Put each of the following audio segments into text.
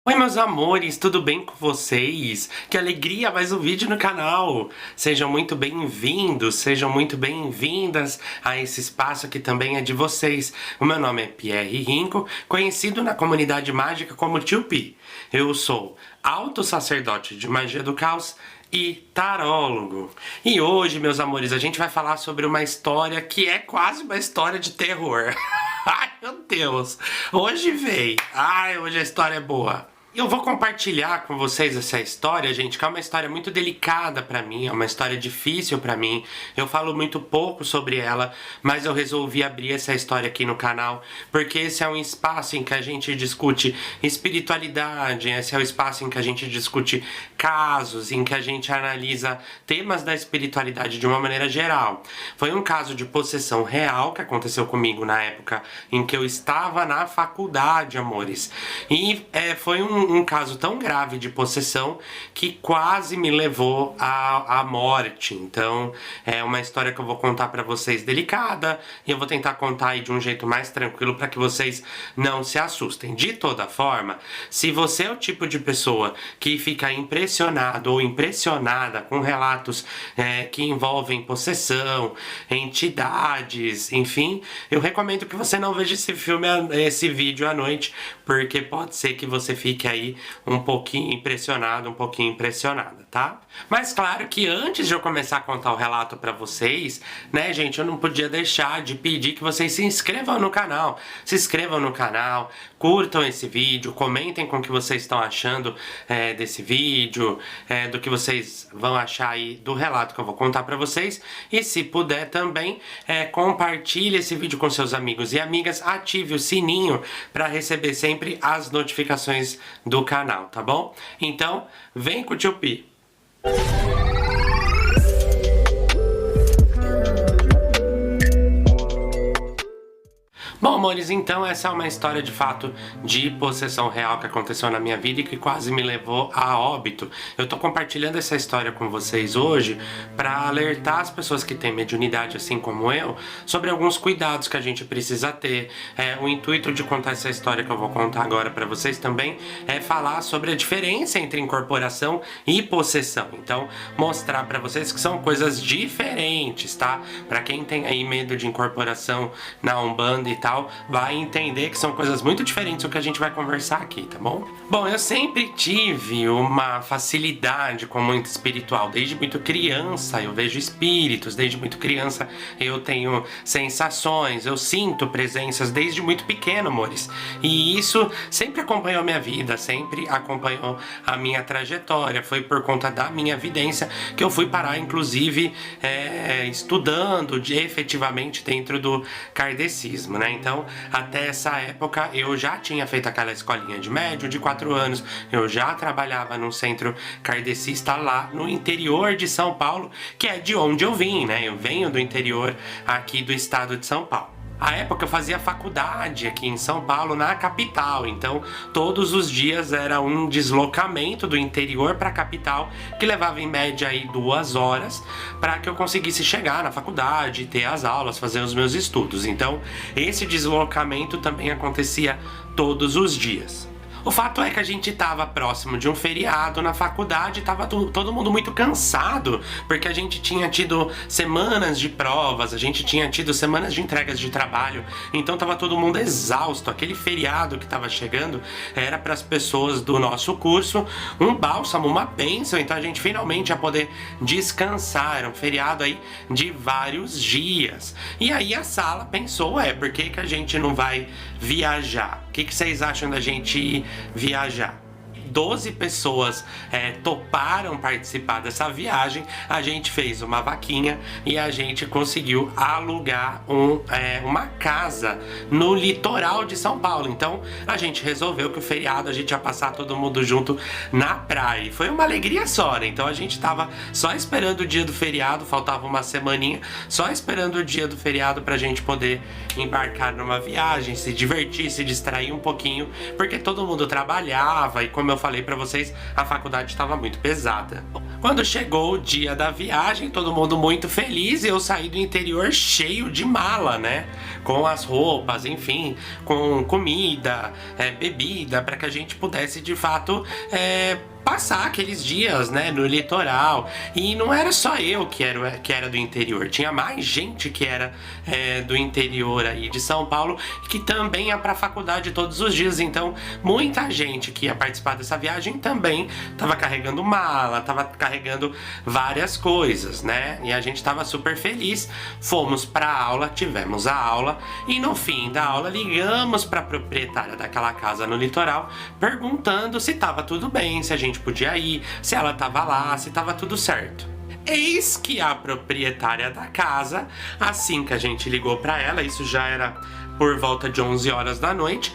Oi meus amores, tudo bem com vocês? Que alegria, mais um vídeo no canal! Sejam muito bem-vindos, sejam muito bem-vindas a esse espaço que também é de vocês. O meu nome é Pierre Rinco, conhecido na comunidade mágica como Tio Pi. Eu sou alto sacerdote de magia do caos e tarólogo. E hoje, meus amores, a gente vai falar sobre uma história que é quase uma história de terror. Ai, meu Deus! Hoje veio! Ai, hoje a história é boa! Eu vou compartilhar com vocês essa história, gente, que é uma história muito delicada pra mim, é uma história difícil pra mim. Eu falo muito pouco sobre ela, mas eu resolvi abrir essa história aqui no canal, porque esse é um espaço em que a gente discute espiritualidade, esse é o espaço em que a gente discute casos, em que a gente analisa temas da espiritualidade de uma maneira geral. Foi um caso de possessão real que aconteceu comigo na época em que eu estava na faculdade, amores. E foi um caso tão grave de possessão que quase me levou à morte. Então é uma história que eu vou contar pra vocês delicada e eu vou tentar contar aí de um jeito mais tranquilo pra que vocês não se assustem. De toda forma, se você é o tipo de pessoa que fica impressionado ou impressionada com relatos que envolvem possessão, entidades, enfim, eu recomendo que você não veja esse vídeo à noite, porque pode ser que você fique aí um pouquinho impressionado, um pouquinho impressionada, tá? Mas claro que antes de eu começar a contar o relato pra vocês, né, gente, eu não podia deixar de pedir que vocês se inscrevam no canal. Se inscrevam no canal, curtam esse vídeo, comentem com o que vocês estão achando desse vídeo, do que vocês vão achar aí do relato que eu vou contar pra vocês. E se puder também, compartilhe esse vídeo com seus amigos e amigas, ative o sininho pra receber sempre as notificações do canal, tá bom? Então, vem com o Tio Pi! Bom, amores, então essa é uma história de fato de possessão real que aconteceu na minha vida e que quase me levou a óbito. Eu tô compartilhando essa história com vocês hoje para alertar as pessoas que têm mediunidade assim como eu sobre alguns cuidados que a gente precisa ter. O intuito de contar essa história que eu vou contar agora para vocês também é falar sobre a diferença entre incorporação e possessão. Então, mostrar para vocês que são coisas diferentes, tá? Para quem tem aí medo de incorporação na Umbanda e tal, vai entender que são coisas muito diferentes do que a gente vai conversar aqui, tá bom? Bom, eu sempre tive uma facilidade com o mundo espiritual, desde muito criança eu vejo espíritos, desde muito criança eu tenho sensações, eu sinto presenças desde muito pequeno, amores. E isso sempre acompanhou a minha vida, sempre acompanhou a minha trajetória. Foi por conta da minha vidência que eu fui parar, inclusive, estudando efetivamente dentro do kardecismo, né? Então, até essa época, eu já tinha feito aquela escolinha de médium de 4 anos, eu já trabalhava num centro kardecista lá no interior de São Paulo, que é de onde eu vim, né? Eu venho do interior aqui do estado de São Paulo. À época eu fazia faculdade aqui em São Paulo, na capital, então todos os dias era um deslocamento do interior para a capital que levava em média aí 2 horas para que eu conseguisse chegar na faculdade, ter as aulas, fazer os meus estudos. Então esse deslocamento também acontecia todos os dias. O fato é que a gente estava próximo de um feriado na faculdade, estava todo mundo muito cansado, porque a gente tinha tido semanas de provas, a gente tinha tido semanas de entregas de trabalho, então estava todo mundo exausto. Aquele feriado que estava chegando era para as pessoas do nosso curso um bálsamo, uma bênção, então a gente finalmente ia poder descansar. Era um feriado aí de vários dias. E aí a sala pensou, por que a gente não vai viajar? O que vocês acham da gente viajar? 12 pessoas toparam participar dessa viagem. A gente fez uma vaquinha e a gente conseguiu alugar uma casa no litoral de São Paulo. Então a gente resolveu que o feriado a gente ia passar todo mundo junto na praia. Foi uma alegria só, né? Então a gente tava só esperando o dia do feriado, faltava uma semaninha, só esperando o dia do feriado pra gente poder embarcar numa viagem, se divertir, se distrair um pouquinho, porque todo mundo trabalhava e, como eu falei pra vocês, a faculdade estava muito pesada. Quando chegou o dia da viagem, todo mundo muito feliz, e eu saí do interior cheio de mala, né? Com as roupas, enfim, com comida, bebida, para que a gente pudesse de fato passar aqueles dias, né, no litoral. E não era só eu que era do interior, tinha mais gente que era do interior aí de São Paulo, que também ia pra faculdade todos os dias. Então muita gente que ia participar dessa viagem também tava carregando mala, tava carregando várias coisas, né? E a gente tava super feliz. Fomos pra aula, tivemos a aula, e no fim da aula ligamos pra proprietária daquela casa no litoral, perguntando se tava tudo bem, se a gente podia ir, se ela tava lá, se tava tudo certo. Eis que a proprietária da casa, assim que a gente ligou pra ela, isso já era por volta de 11 horas da noite,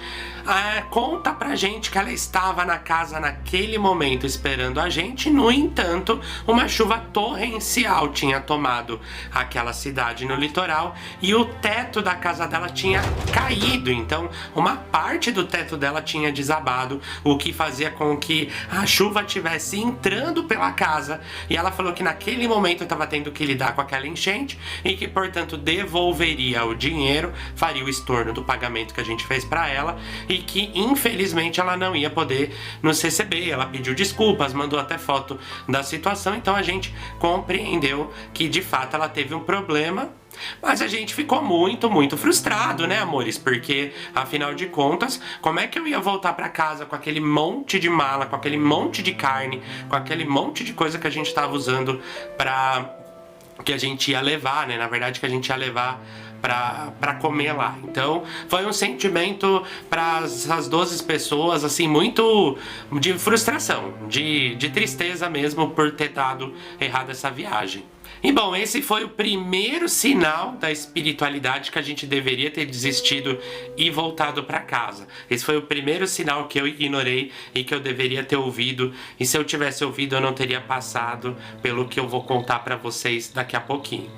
conta pra gente que ela estava na casa naquele momento esperando a gente. No entanto, uma chuva torrencial tinha tomado aquela cidade no litoral e o teto da casa dela tinha caído. Então, uma parte do teto dela tinha desabado, o que fazia com que a chuva estivesse entrando pela casa. E ela falou que naquele momento estava tendo que lidar com aquela enchente e que, portanto, devolveria o dinheiro, faria o estorno do pagamento que a gente fez para ela, e que infelizmente ela não ia poder nos receber. Ela pediu desculpas, mandou até foto da situação. Então a gente compreendeu que de fato ela teve um problema. Mas a gente ficou muito frustrado, né, amores? Porque, afinal de contas, como é que eu ia voltar pra casa com aquele monte de mala, com aquele monte de carne, com aquele monte de coisa que a gente tava usando que a gente ia levar, né? Na verdade, que a gente ia levar pra comer lá. Então foi um sentimento para as 12 pessoas, assim, muito de frustração, de tristeza mesmo por ter dado errado essa viagem. E bom, esse foi o primeiro sinal da espiritualidade que a gente deveria ter desistido e voltado para casa. Esse foi o primeiro sinal que eu ignorei e que eu deveria ter ouvido. E se eu tivesse ouvido, eu não teria passado pelo que eu vou contar para vocês daqui a pouquinho.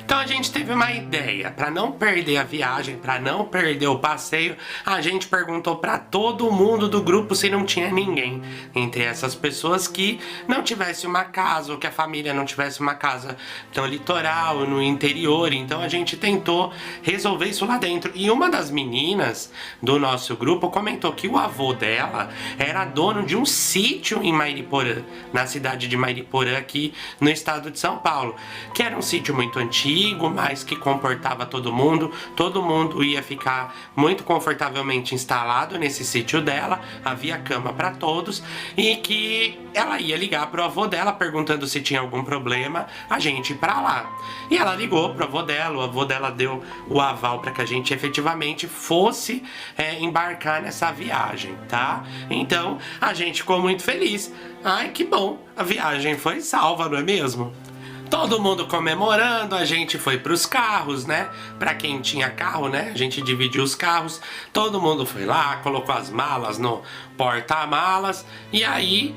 Então a gente teve uma ideia, para não perder a viagem, para não perder o passeio, a gente perguntou para todo mundo do grupo se não tinha ninguém entre essas pessoas que não tivesse uma casa, ou que a família não tivesse uma casa no litoral, no interior. Então a gente tentou resolver isso lá dentro. E uma das meninas do nosso grupo comentou que o avô dela era dono de um sítio em Mariporã, na cidade de Mariporã, aqui no estado de São Paulo, que era um sítio muito antigo, mas que comportava todo mundo ia ficar muito confortavelmente instalado nesse sítio dela, havia cama para todos, e que ela ia ligar pro avô dela perguntando se tinha algum problema a gente ir pra lá. E ela ligou pro avô dela, o avô dela deu o aval para que a gente efetivamente fosse embarcar nessa viagem, tá? Então a gente ficou muito feliz. Ai, que bom, a viagem foi salva, não é mesmo? Todo mundo comemorando, a gente foi pros carros, né? Pra quem tinha carro, né? A gente dividiu os carros, todo mundo foi lá, colocou as malas no porta-malas. E aí,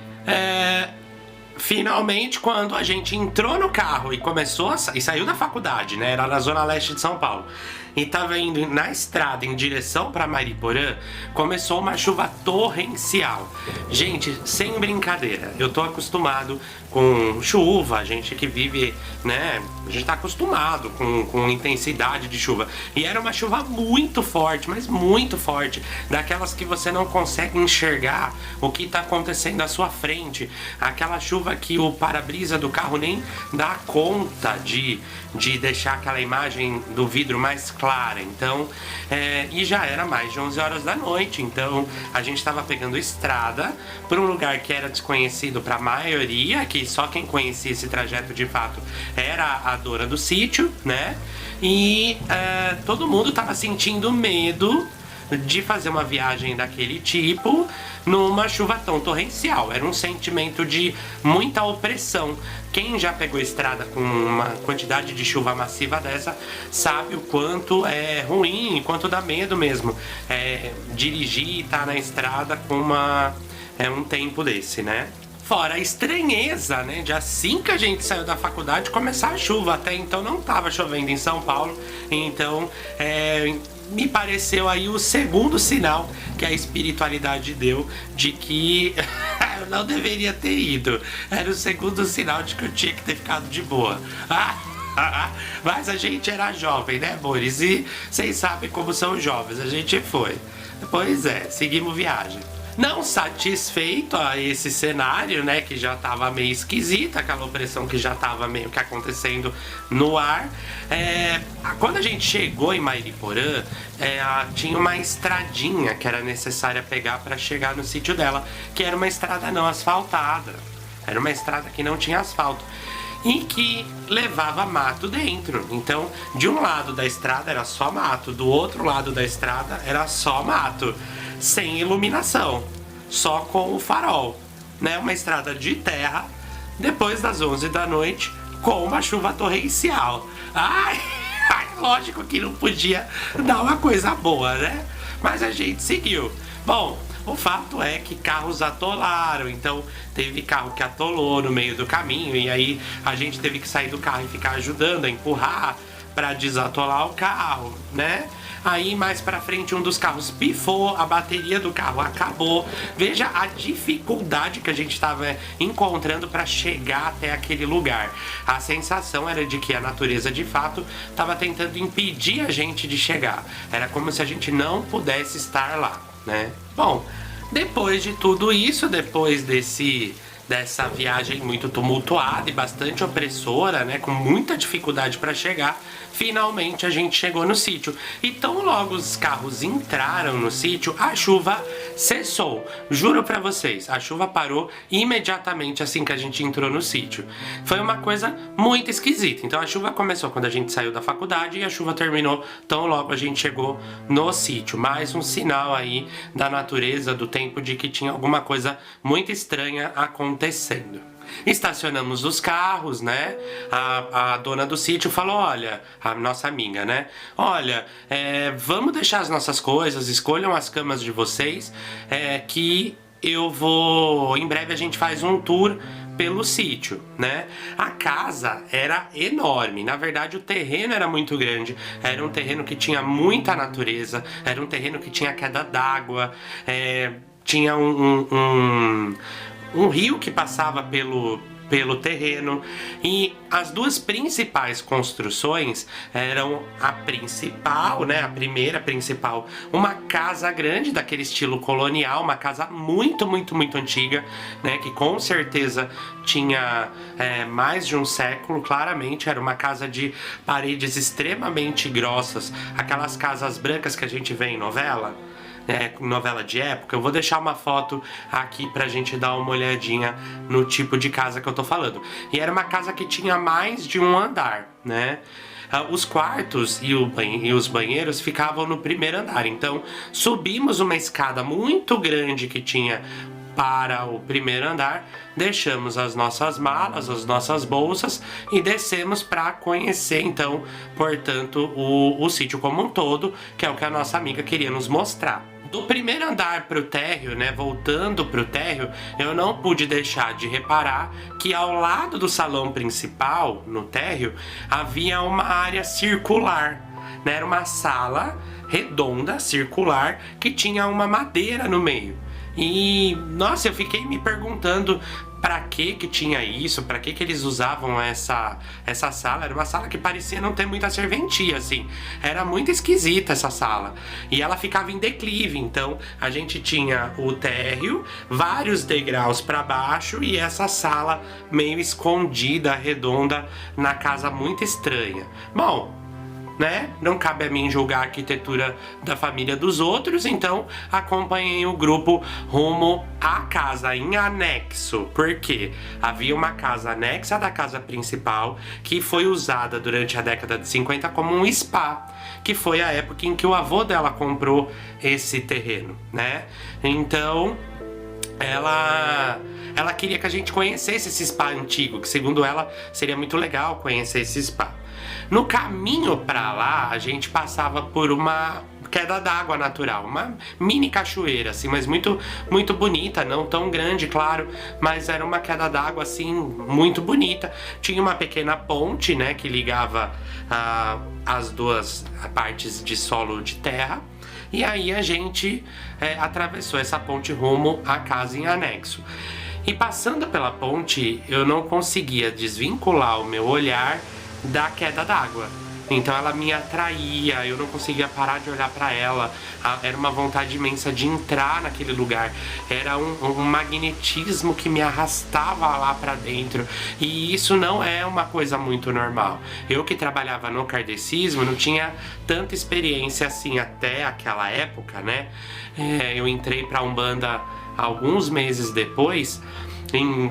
finalmente, quando a gente entrou no carro e saiu da faculdade, né? Era na zona leste de São Paulo, e tava indo na estrada em direção para Mariporã, começou uma chuva torrencial. Gente, sem brincadeira, eu tô acostumado com chuva, a gente que vive, né, a gente tá acostumado com intensidade de chuva. E era uma chuva muito forte, mas muito forte, daquelas que você não consegue enxergar o que tá acontecendo à sua frente. Aquela chuva que o para-brisa do carro nem dá conta de deixar aquela imagem do vidro mais clara. Então, e já era mais de 11 horas da noite, então a gente estava pegando estrada por um lugar que era desconhecido para a maioria, que só quem conhecia esse trajeto de fato era a dona do sítio, né? E todo mundo estava sentindo medo de fazer uma viagem daquele tipo numa chuva tão torrencial. Era um sentimento de muita opressão. Quem já pegou estrada com uma quantidade de chuva massiva dessa sabe o quanto é ruim, quanto dá medo mesmo dirigir e estar na estrada com um tempo desse, né? Fora a estranheza, né, de assim que a gente saiu da faculdade começar a chuva. Até então não estava chovendo em São Paulo, então me pareceu aí o segundo sinal que a espiritualidade deu de que eu não deveria ter ido. Era o segundo sinal de que eu tinha que ter ficado de boa. Mas a gente era jovem, né, amores? E vocês sabem como são jovens, a gente foi. Pois é, seguimos viagem. Não satisfeito a esse cenário, né, que já tava meio esquisita, aquela opressão que já tava meio que acontecendo no ar, quando a gente chegou em Mairiporã, tinha uma estradinha que era necessária pegar para chegar no sítio dela, que era uma estrada não asfaltada, era uma estrada que não tinha asfalto e que levava mato dentro. Então, de um lado da estrada era só mato, do outro lado da estrada era só mato, sem iluminação, só com o farol, né? Uma estrada de terra, depois das 11 da noite, com uma chuva torrencial. Ai, lógico que não podia dar uma coisa boa, né? Mas a gente seguiu. Bom, o fato é que carros atolaram, então teve carro que atolou no meio do caminho e aí a gente teve que sair do carro e ficar ajudando a empurrar para desatolar o carro, né? Aí mais pra frente um dos carros pifou, a bateria do carro acabou. Veja a dificuldade que a gente estava encontrando para chegar até aquele lugar. A sensação era de que a natureza de fato estava tentando impedir a gente de chegar. Era como se a gente não pudesse estar lá, né? Bom, depois de tudo isso, depois dessa viagem muito tumultuada e bastante opressora, né, com muita dificuldade para chegar, finalmente a gente chegou no sítio. E tão logo os carros entraram no sítio, a chuva cessou. Juro pra vocês, a chuva parou imediatamente assim que a gente entrou no sítio. Foi uma coisa muito esquisita. Então a chuva começou quando a gente saiu da faculdade e a chuva terminou tão logo a gente chegou no sítio. Mais um sinal aí da natureza, do tempo, de que tinha alguma coisa muito estranha acontecendo. Estacionamos os carros, né? A dona do sítio falou, olha, a nossa amiga, né? Olha, vamos deixar as nossas coisas, escolham as camas de vocês, que eu vou... Em breve a gente faz um tour pelo sítio, né? A casa era enorme, na verdade o terreno era muito grande, era um terreno que tinha muita natureza, era um terreno que tinha queda d'água, tinha um rio que passava pelo terreno, e as duas principais construções eram a principal, né, a primeira principal, uma casa grande daquele estilo colonial, uma casa muito, muito, muito antiga, né, que com certeza tinha mais de um século, claramente era uma casa de paredes extremamente grossas, aquelas casas brancas que a gente vê em novela, novela de época. Eu vou deixar uma foto aqui pra gente dar uma olhadinha no tipo de casa que eu tô falando. E era uma casa que tinha mais de um andar, né? Os quartos e os banheiros ficavam no primeiro andar. Então subimos uma escada muito grande que tinha para o primeiro andar, deixamos as nossas malas, as nossas bolsas e descemos para conhecer então, portanto, o sítio como um todo, que é o que a nossa amiga queria nos mostrar. Do primeiro andar para o térreo, né, voltando para o térreo, eu não pude deixar de reparar que ao lado do salão principal, no térreo, havia uma área circular, né, era uma sala redonda, circular, que tinha uma madeira no meio. E, nossa, eu fiquei me perguntando pra que tinha isso, pra que eles usavam essa sala. Era uma sala que parecia não ter muita serventia, assim. Era muito esquisita essa sala. E ela ficava em declive, então a gente tinha o térreo, vários degraus pra baixo e essa sala meio escondida, redonda, na casa muito estranha. Bom, né? Não cabe a mim julgar a arquitetura da família dos outros, então acompanhei o grupo rumo à casa em anexo, porque havia uma casa anexa da casa principal que foi usada durante a década de 50 como um spa, que foi a época em que o avô dela comprou esse terreno, né? Então ela queria que a gente conhecesse esse spa antigo, que segundo ela seria muito legal conhecer esse spa. No caminho pra lá, a gente passava por uma queda d'água natural, uma mini cachoeira, assim, mas muito, muito bonita, não tão grande, claro, mas era uma queda d'água, assim, muito bonita. Tinha uma pequena ponte, né, que ligava as duas partes de solo de terra, E aí a gente atravessou essa ponte rumo à casa em anexo. E passando pela ponte, eu não conseguia desvincular o meu olhar da queda d'água. Então ela me atraía, eu não conseguia parar de olhar para ela. Era uma vontade imensa de entrar naquele lugar. Era um magnetismo que me arrastava lá para dentro. E isso não é uma coisa muito normal. Eu que trabalhava no kardecismo não tinha tanta experiência assim até aquela época, né? Eu entrei para Umbanda alguns meses depois.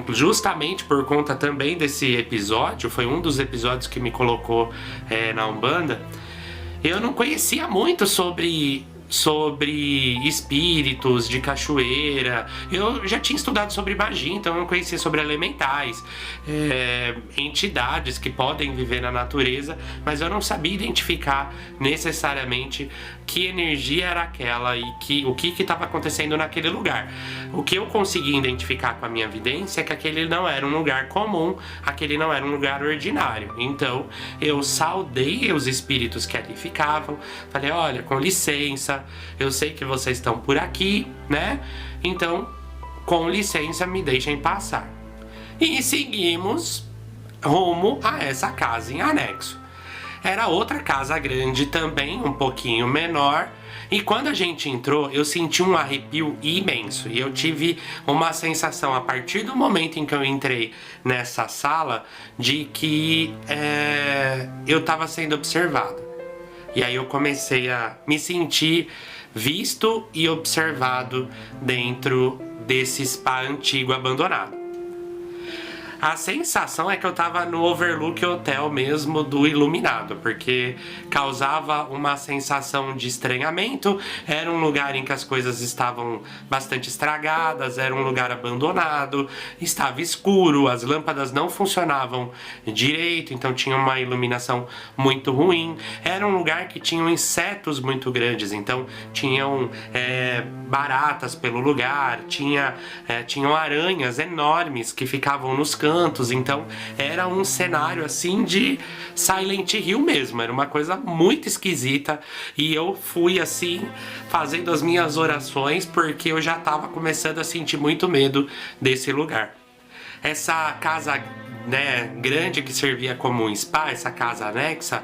Justamente por conta também desse episódio, foi um dos episódios que me colocou na Umbanda. Eu não conhecia muito sobre espíritos de cachoeira. Eu já tinha estudado sobre magia, então eu conhecia sobre elementais, entidades que podem viver na natureza, mas eu não sabia identificar necessariamente que energia era aquela e o que estava acontecendo naquele lugar. O que eu consegui identificar com a minha vidência é que aquele não era um lugar comum, aquele não era um lugar ordinário. Então eu saudei os espíritos que ali ficavam, falei: olha, com licença, eu sei que vocês estão por aqui, né? Então, com licença, me deixem passar. E seguimos rumo a essa casa em anexo. Era outra casa grande também, um pouquinho menor. E quando a gente entrou, eu senti um arrepio imenso. E eu tive uma sensação, a partir do momento em que eu entrei nessa sala, de que eu estava sendo observado. E aí eu comecei a me sentir visto e observado dentro desse spa antigo abandonado. A sensação é que eu tava no Overlook Hotel mesmo do Iluminado, porque causava uma sensação de estranhamento. Era um lugar em que as coisas estavam bastante estragadas, era um lugar abandonado, estava escuro, as lâmpadas não funcionavam direito, então tinha uma iluminação muito ruim. Era um lugar que tinha insetos muito grandes, então tinham baratas pelo lugar, tinham aranhas enormes que ficavam nos cantos. Então era um cenário assim de Silent Hill mesmo, era uma coisa muito esquisita. E eu fui assim fazendo as minhas orações, porque eu já estava começando a sentir muito medo desse lugar. Essa casa, né, grande que servia como um spa, essa casa anexa,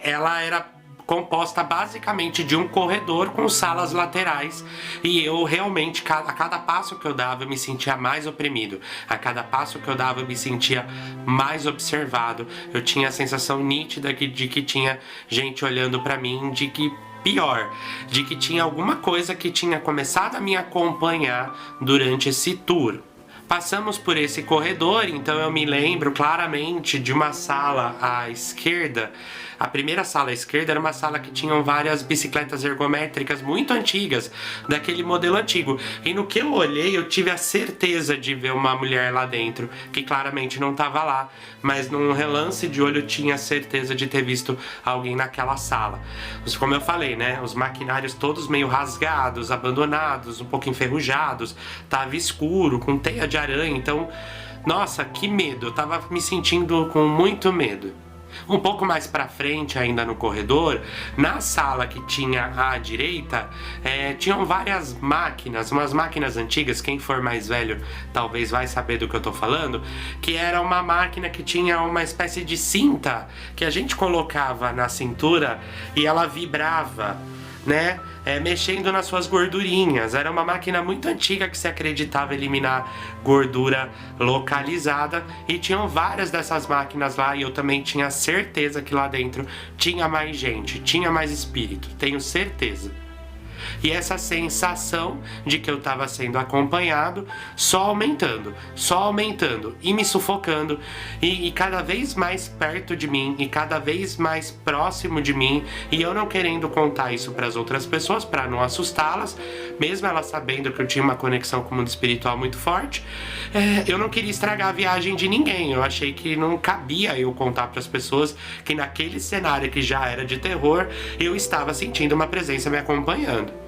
ela era composta basicamente de um corredor com salas laterais, e eu realmente, a cada passo que eu dava, eu me sentia mais oprimido, a cada passo que eu dava eu me sentia mais observado, eu tinha a sensação nítida de que tinha gente olhando pra mim, de que pior, de que tinha alguma coisa que tinha começado a me acompanhar durante esse tour. Passamos por esse corredor, então eu me lembro claramente de uma sala à esquerda. A primeira sala à esquerda era uma sala que tinham várias bicicletas ergométricas muito antigas, daquele modelo antigo. E no que eu olhei, eu tive a certeza de ver uma mulher lá dentro, que claramente não estava lá, mas num relance de olho eu tinha certeza de ter visto alguém naquela sala. Como eu falei, né, os maquinários todos meio rasgados, abandonados, um pouco enferrujados, tava escuro, com teia de aranha, então, nossa, que medo, eu tava me sentindo com muito medo. Um pouco mais pra frente, ainda no corredor, na sala que tinha à direita, tinham várias máquinas, umas máquinas antigas, quem for mais velho talvez vai saber do que eu tô falando, que era uma máquina que tinha uma espécie de cinta que a gente colocava na cintura e ela vibrava, né? Mexendo nas suas gordurinhas. Era uma máquina muito antiga que se acreditava eliminar gordura localizada, e tinham várias dessas máquinas lá, e eu também tinha certeza que lá dentro tinha mais gente, tinha mais espírito, tenho certeza. E essa sensação de que eu estava sendo acompanhado só aumentando e me sufocando, e cada vez mais perto de mim e cada vez mais próximo de mim, e eu não querendo contar isso para as outras pessoas para não assustá-las, mesmo elas sabendo que eu tinha uma conexão com o mundo espiritual muito forte. Eu não queria estragar a viagem de ninguém, eu achei que não cabia eu contar para as pessoas que naquele cenário que já era de terror, eu estava sentindo uma presença me acompanhando.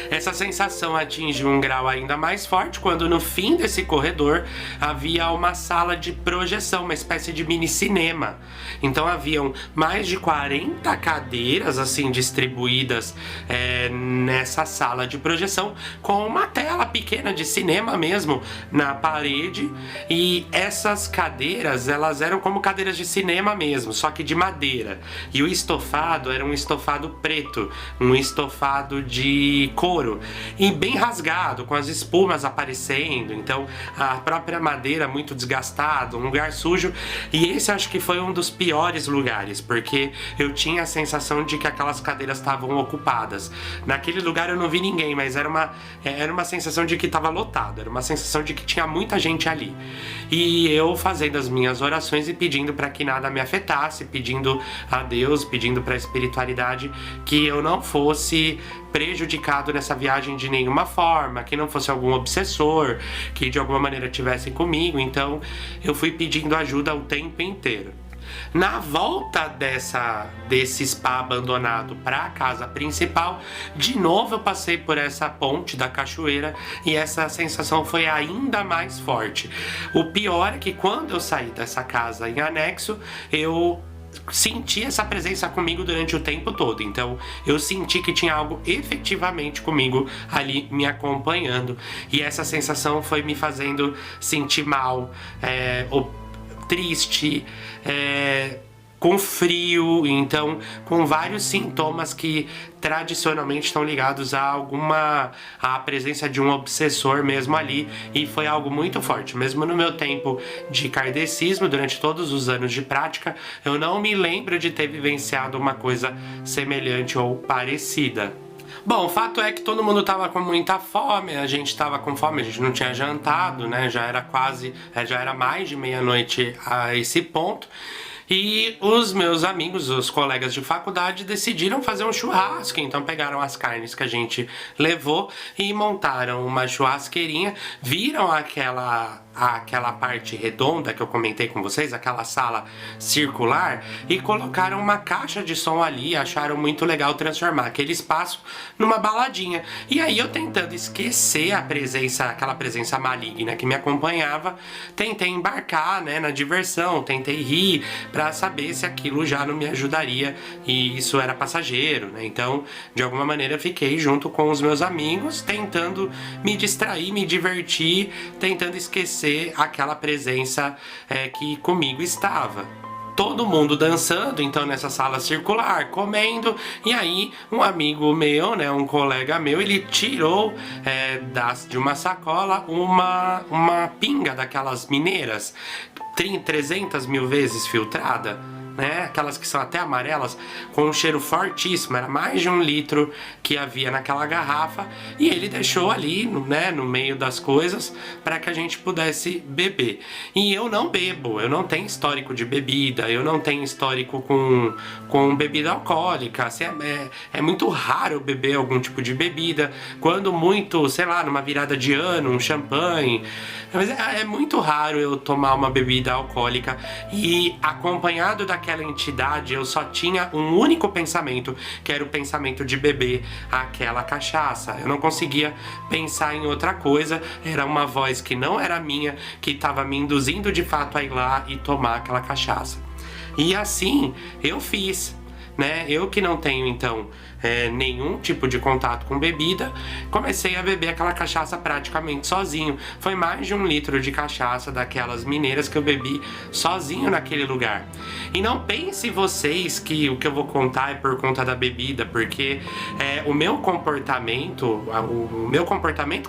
Essa sensação atinge um grau ainda mais forte quando no fim desse corredor havia uma sala de projeção, uma espécie de mini cinema. Então haviam mais de 40 cadeiras assim distribuídas nessa sala de projeção, com uma tela pequena de cinema mesmo na parede, e essas cadeiras, elas eram como cadeiras de cinema mesmo, só que de madeira, e o estofado era um estofado preto, um estofado de couro e bem rasgado, com as espumas aparecendo, então a própria madeira muito desgastada, um lugar sujo. E esse acho que foi um dos piores lugares, porque eu tinha a sensação de que aquelas cadeiras estavam ocupadas. Naquele lugar eu não vi ninguém, mas era uma sensação de que estava lotado, era uma sensação de que tinha muita gente ali. E eu fazendo as minhas orações e pedindo para que nada me afetasse, pedindo a Deus, pedindo para a espiritualidade que eu não fosse prejudicado nessa viagem de nenhuma forma, que não fosse algum obsessor, que de alguma maneira tivesse comigo. Então eu fui pedindo ajuda o tempo inteiro. Na volta desse spa abandonado para a casa principal, de novo eu passei por essa ponte da cachoeira e essa sensação foi ainda mais forte. O pior é que quando eu saí dessa casa em anexo, eu senti essa presença comigo durante o tempo todo. Então eu senti que tinha algo efetivamente comigo ali me acompanhando, e essa sensação foi me fazendo sentir mal, triste, com frio, então com vários sintomas que tradicionalmente estão ligados à presença de um obsessor mesmo ali, e foi algo muito forte. Mesmo no meu tempo de kardecismo, durante todos os anos de prática, eu não me lembro de ter vivenciado uma coisa semelhante ou parecida. Bom, o fato é que todo mundo tava com muita fome, a gente tava com fome, a gente não tinha jantado, né? Já era mais de meia-noite a esse ponto. E os meus amigos, os colegas de faculdade, decidiram fazer um churrasco. Então pegaram as carnes que a gente levou e montaram uma churrasqueirinha. Viram aquela parte redonda que eu comentei com vocês, aquela sala circular, e colocaram uma caixa de som ali. Acharam muito legal transformar aquele espaço numa baladinha. E aí eu, tentando esquecer aquela presença maligna que me acompanhava, tentei embarcar, né, na diversão, tentei rir para saber se aquilo já não me ajudaria, e isso era passageiro, né? Então, de alguma maneira, eu fiquei junto com os meus amigos, tentando me distrair, me divertir, tentando esquecer aquela presença que comigo estava. Todo mundo dançando, então, nessa sala circular, comendo, e aí um amigo meu, né, um colega meu, ele tirou de uma sacola uma pinga daquelas mineiras, 300 mil vezes filtrada, né? Aquelas que são até amarelas, com um cheiro fortíssimo. Era mais de 1 litro que havia naquela garrafa, e ele deixou ali, né, no meio das coisas, para que a gente pudesse beber. E eu não bebo, eu não tenho histórico de bebida, eu não tenho histórico com bebida alcoólica. Assim, é muito raro eu beber algum tipo de bebida, quando muito, sei lá, numa virada de ano, um champanhe. Mas é muito raro eu tomar uma bebida alcoólica, e acompanhado daquela entidade eu só tinha um único pensamento, que era o pensamento de beber aquela cachaça. Eu não conseguia pensar em outra coisa, era uma voz que não era minha, que estava me induzindo de fato a ir lá e tomar aquela cachaça. E assim eu fiz, né? Eu que não tenho então nenhum tipo de contato com bebida, comecei a beber aquela cachaça praticamente sozinho. Foi mais de 1 litro de cachaça daquelas mineiras que eu bebi sozinho naquele lugar. E não pense vocês que o que eu vou contar é por conta da bebida, porque o meu comportamento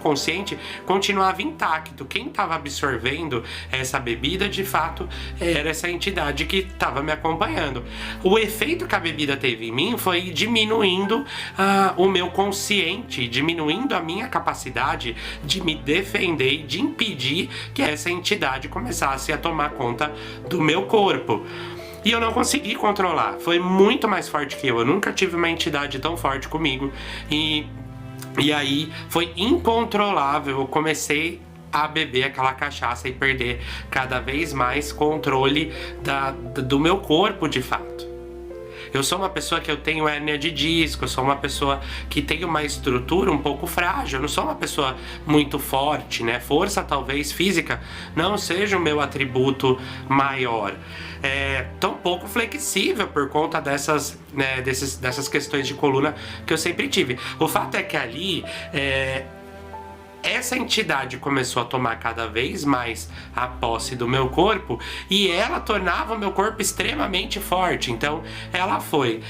consciente continuava intacto. Quem estava absorvendo essa bebida de fato era essa entidade que estava me acompanhando. O efeito que a bebida teve em mim foi diminuindo o meu consciente, diminuindo a minha capacidade de me defender e de impedir que essa entidade começasse a tomar conta do meu corpo. E eu não consegui controlar, foi muito mais forte que eu nunca tive uma entidade tão forte comigo, e aí foi incontrolável. Eu comecei a beber aquela cachaça e perder cada vez mais controle do meu corpo de fato. Eu sou uma pessoa que eu tenho hérnia de disco, eu sou uma pessoa que tem uma estrutura um pouco frágil, eu não sou uma pessoa muito forte, né? Força, talvez, física, não seja o meu atributo maior. Tão pouco flexível por conta dessas questões de coluna que eu sempre tive. O fato é que ali essa entidade começou a tomar cada vez mais a posse do meu corpo e ela tornava o meu corpo extremamente forte. Então ela foi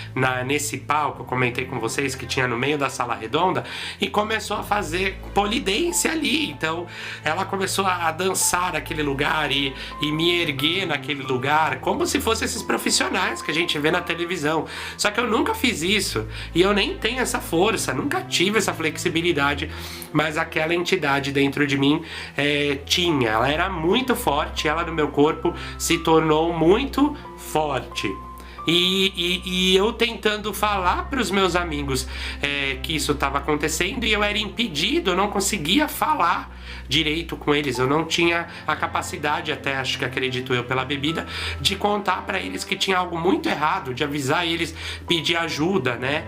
nesse palco, eu comentei com vocês, que tinha no meio da sala redonda, e começou a fazer polidense ali. Então ela começou a dançar naquele lugar e me erguer naquele lugar, como se fossem esses profissionais que a gente vê na televisão. Só que eu nunca fiz isso e eu nem tenho essa força, nunca tive essa flexibilidade, mas aquela entidade dentro de mim tinha. Ela era muito forte, ela no meu corpo se tornou muito forte. E eu tentando falar para os meus amigos que isso estava acontecendo, e eu era impedido, eu não conseguia falar direito com eles, eu não tinha a capacidade, até acho que acredito eu pela bebida, de contar para eles que tinha algo muito errado, de avisar eles, pedir ajuda, né,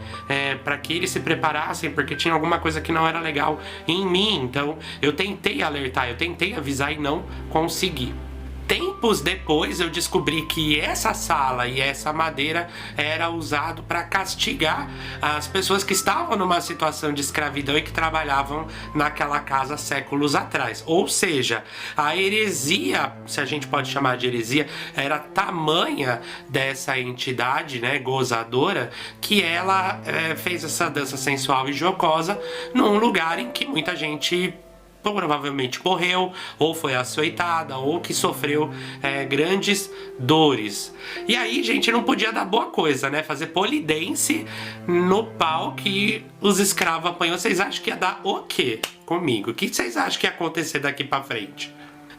para que eles se preparassem, porque tinha alguma coisa que não era legal em mim. Então eu tentei alertar, eu tentei avisar e não consegui. Tempos depois eu descobri que essa sala e essa madeira era usado para castigar as pessoas que estavam numa situação de escravidão e que trabalhavam naquela casa séculos atrás. Ou seja, a heresia, se a gente pode chamar de heresia, era tamanha dessa entidade, né, gozadora, que ela fez essa dança sensual e jocosa num lugar em que muita gente provavelmente morreu, ou foi açoitada, ou que sofreu grandes dores. E aí, gente, não podia dar boa coisa, né? Fazer polidense no pau que os escravos apanhou. Vocês acham que ia dar o quê comigo? O que vocês acham que ia acontecer daqui pra frente?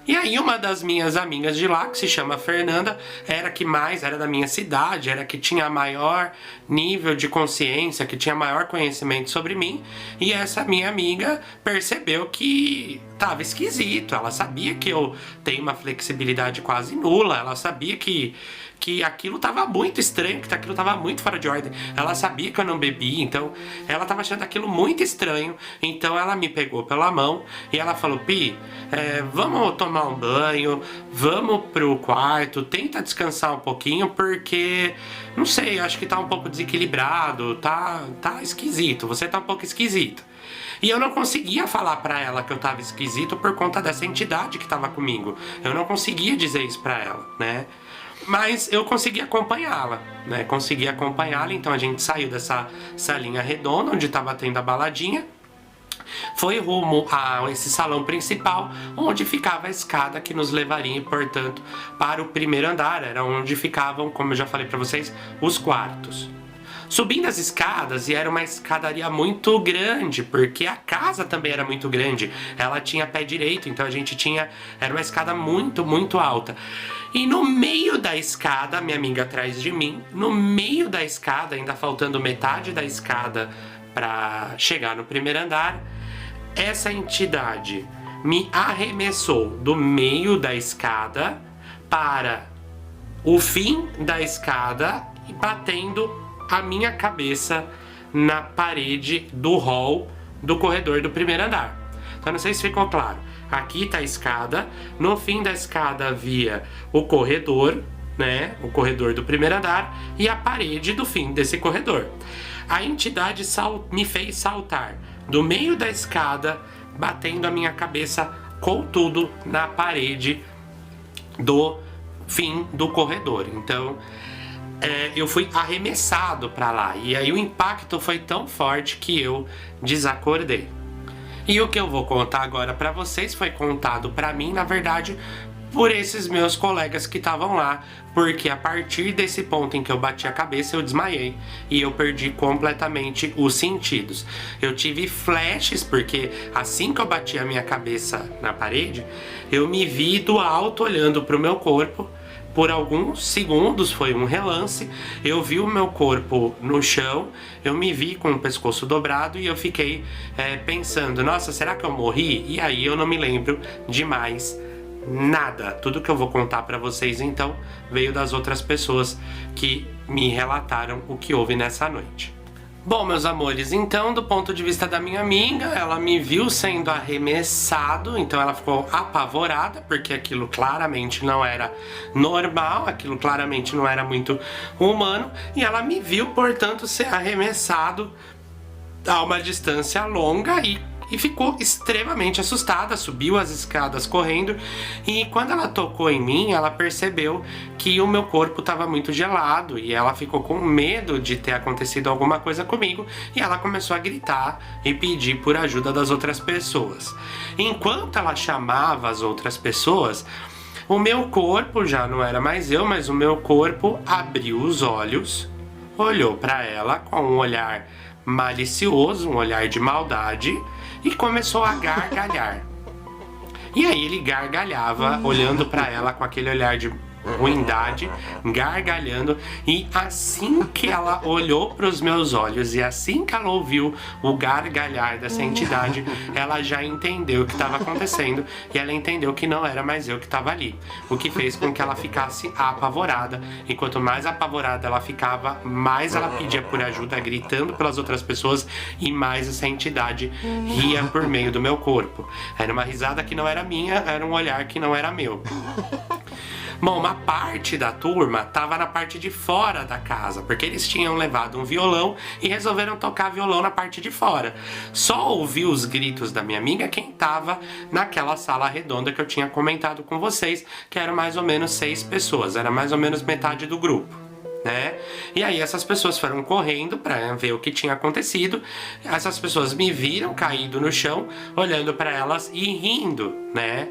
E aí uma das minhas amigas de lá, que se chama Fernanda, era da minha cidade, era que tinha maior nível de consciência, que tinha maior conhecimento sobre mim, e essa minha amiga percebeu que tava esquisito. Ela sabia que eu tenho uma flexibilidade quase nula, ela sabia que aquilo tava muito estranho, que aquilo tava muito fora de ordem. Ela sabia que eu não bebia, então ela tava achando aquilo muito estranho. Então ela me pegou pela mão e ela falou: Pi, vamos tomar um banho, vamos pro quarto, tenta descansar um pouquinho, porque, não sei, acho que tá um pouco desequilibrado, tá esquisito, você tá um pouco esquisito. E eu não conseguia falar pra ela que eu tava esquisito por conta dessa entidade que tava comigo. Eu não conseguia dizer isso pra ela, né? Mas eu consegui acompanhá-la, né? Consegui acompanhá-la, então a gente saiu dessa salinha redonda onde estava tendo a baladinha, foi rumo a esse salão principal, onde ficava a escada que nos levaria, portanto, para o primeiro andar. Era onde ficavam, como eu já falei para vocês, os quartos. Subindo as escadas, e era uma escadaria muito grande, porque a casa também era muito grande, ela tinha pé direito, então era uma escada muito, muito alta. E no meio da escada, minha amiga atrás de mim, no meio da escada, ainda faltando metade da escada para chegar no primeiro andar, essa entidade me arremessou do meio da escada para o fim da escada, batendo a minha cabeça na parede do hall do corredor do primeiro andar. Então não sei se ficou claro. Aqui tá a escada, no fim da escada havia o corredor, né? O corredor do primeiro andar e a parede do fim desse corredor. A entidade me fez saltar do meio da escada, batendo a minha cabeça com tudo na parede do fim do corredor. Então eu fui arremessado para lá, e aí o impacto foi tão forte que eu desacordei. E o que eu vou contar agora para vocês foi contado para mim, na verdade, por esses meus colegas que estavam lá, porque a partir desse ponto em que eu bati a cabeça, eu desmaiei e eu perdi completamente os sentidos. Eu tive flashes, porque assim que eu bati a minha cabeça na parede, eu me vi do alto olhando para o meu corpo. Por alguns segundos, foi um relance, eu vi o meu corpo no chão, eu me vi com o pescoço dobrado e eu fiquei pensando, nossa, será que eu morri? E aí eu não me lembro de mais nada. Tudo que eu vou contar pra vocês então veio das outras pessoas que me relataram o que houve nessa noite. Bom, meus amores, então, do ponto de vista da minha amiga, ela me viu sendo arremessado, então ela ficou apavorada, porque aquilo claramente não era normal, aquilo claramente não era muito humano, e ela me viu, portanto, ser arremessado a uma distância longa e ficou extremamente assustada, subiu as escadas correndo, e quando ela tocou em mim, ela percebeu que o meu corpo estava muito gelado e ela ficou com medo de ter acontecido alguma coisa comigo, e ela começou a gritar e pedir por ajuda das outras pessoas. Enquanto ela chamava as outras pessoas, o meu corpo, já não era mais eu, mas o meu corpo abriu os olhos, olhou para ela com um olhar malicioso, um olhar de maldade, e começou a gargalhar. E aí ele gargalhava, olhando para ela com aquele olhar de ruindade, gargalhando, e assim que ela olhou para os meus olhos e assim que ela ouviu o gargalhar dessa entidade, ela já entendeu o que estava acontecendo, e ela entendeu que não era mais eu que estava ali, o que fez com que ela ficasse apavorada, e quanto mais apavorada ela ficava, mais ela pedia por ajuda, gritando pelas outras pessoas, e mais essa entidade ria por meio do meu corpo. Era uma risada que não era minha, era um olhar que não era meu. Bom, uma parte da turma estava na parte de fora da casa, porque eles tinham levado um violão e resolveram tocar violão na parte de fora. Só ouviu os gritos da minha amiga quem estava naquela sala redonda que eu tinha comentado com vocês, que eram mais ou menos 6 pessoas, era mais ou menos metade do grupo, né? E aí essas pessoas foram correndo para ver o que tinha acontecido. Essas pessoas me viram caído no chão, olhando para elas e rindo, né?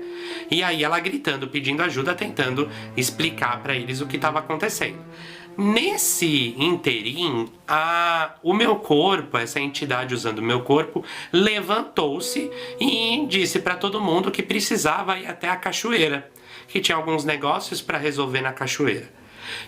E aí ela gritando, pedindo ajuda, tentando explicar para eles o que estava acontecendo. Nesse interim, o meu corpo, essa entidade usando o meu corpo, levantou-se e disse para todo mundo que precisava ir até a cachoeira, que tinha alguns negócios para resolver na cachoeira.